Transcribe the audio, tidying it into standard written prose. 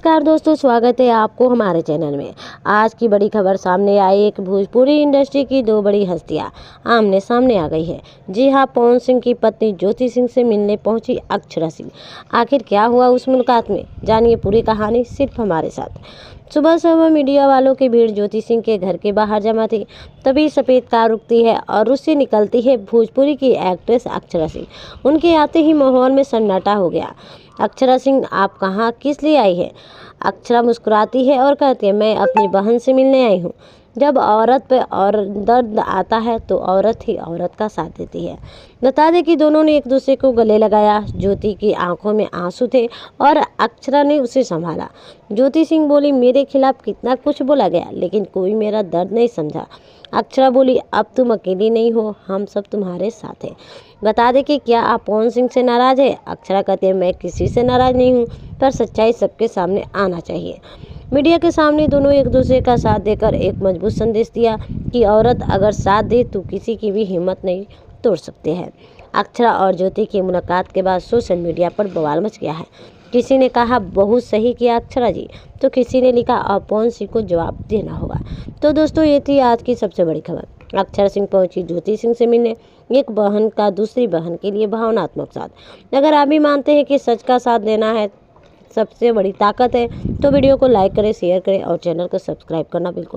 नमस्कार दोस्तों, स्वागत है आपको हमारे चैनल में। आज की बड़ी खबर सामने आई। एक भोजपुरी इंडस्ट्री की दो बड़ी हस्तियां आमने सामने आ गई है। जी हां, पवन सिंह की पत्नी ज्योति सिंह से मिलने पहुंची अक्षरा सिंह। आखिर क्या हुआ उस मुलाकात में, जानिए पूरी कहानी सिर्फ हमारे साथ। सुबह सुबह मीडिया वालों की भीड़ ज्योति सिंह के घर के बाहर जमा थी। तभी सफ़ेद कार रुकती है और उससे निकलती है भोजपुरी की एक्ट्रेस अक्षरा सिंह। उनके आते ही माहौल में सन्नाटा हो गया। अक्षरा सिंह, आप कहाँ किस लिए आई है? अक्षरा मुस्कुराती है और कहती है, मैं अपनी बहन से मिलने आई हूँ। जब औरत पे और दर्द आता है तो औरत ही औरत का साथ देती है। बता दें कि दोनों ने एक दूसरे को गले लगाया। ज्योति की आंखों में आंसू थे और अक्षरा ने उसे संभाला। ज्योति सिंह बोली, मेरे खिलाफ कितना कुछ बोला गया लेकिन कोई मेरा दर्द नहीं समझा। अक्षरा बोली, अब तुम अकेली नहीं हो, हम सब तुम्हारे साथ हैं। बता दें कि क्या आप पवन सिंह से नाराज है? अक्षरा कहती है, मैं किसी से नाराज नहीं हूँ, पर सच्चाई सबके सामने आना चाहिए। मीडिया के सामने दोनों एक दूसरे का साथ देकर एक मजबूत संदेश दिया कि औरत अगर साथ दे तो किसी की भी हिम्मत नहीं तोड़ सकते हैं। अक्षरा और ज्योति की मुलाकात के बाद सोशल मीडिया पर बवाल मच गया है। किसी ने कहा, बहुत सही किया अक्षरा जी, तो किसी ने लिखा, अब पवन सिंह को जवाब देना होगा। तो दोस्तों, ये थी आज की सबसे बड़ी खबर। अक्षरा सिंह पहुंची ज्योति सिंह से मिलने। एक बहन का दूसरी बहन के लिए भावनात्मक साथ। अगर आप भी मानते हैं कि सच का साथ देना है सबसे बड़ी ताकत है, तो वीडियो को लाइक करें, शेयर करें और चैनल को सब्सक्राइब करना बिल्कुल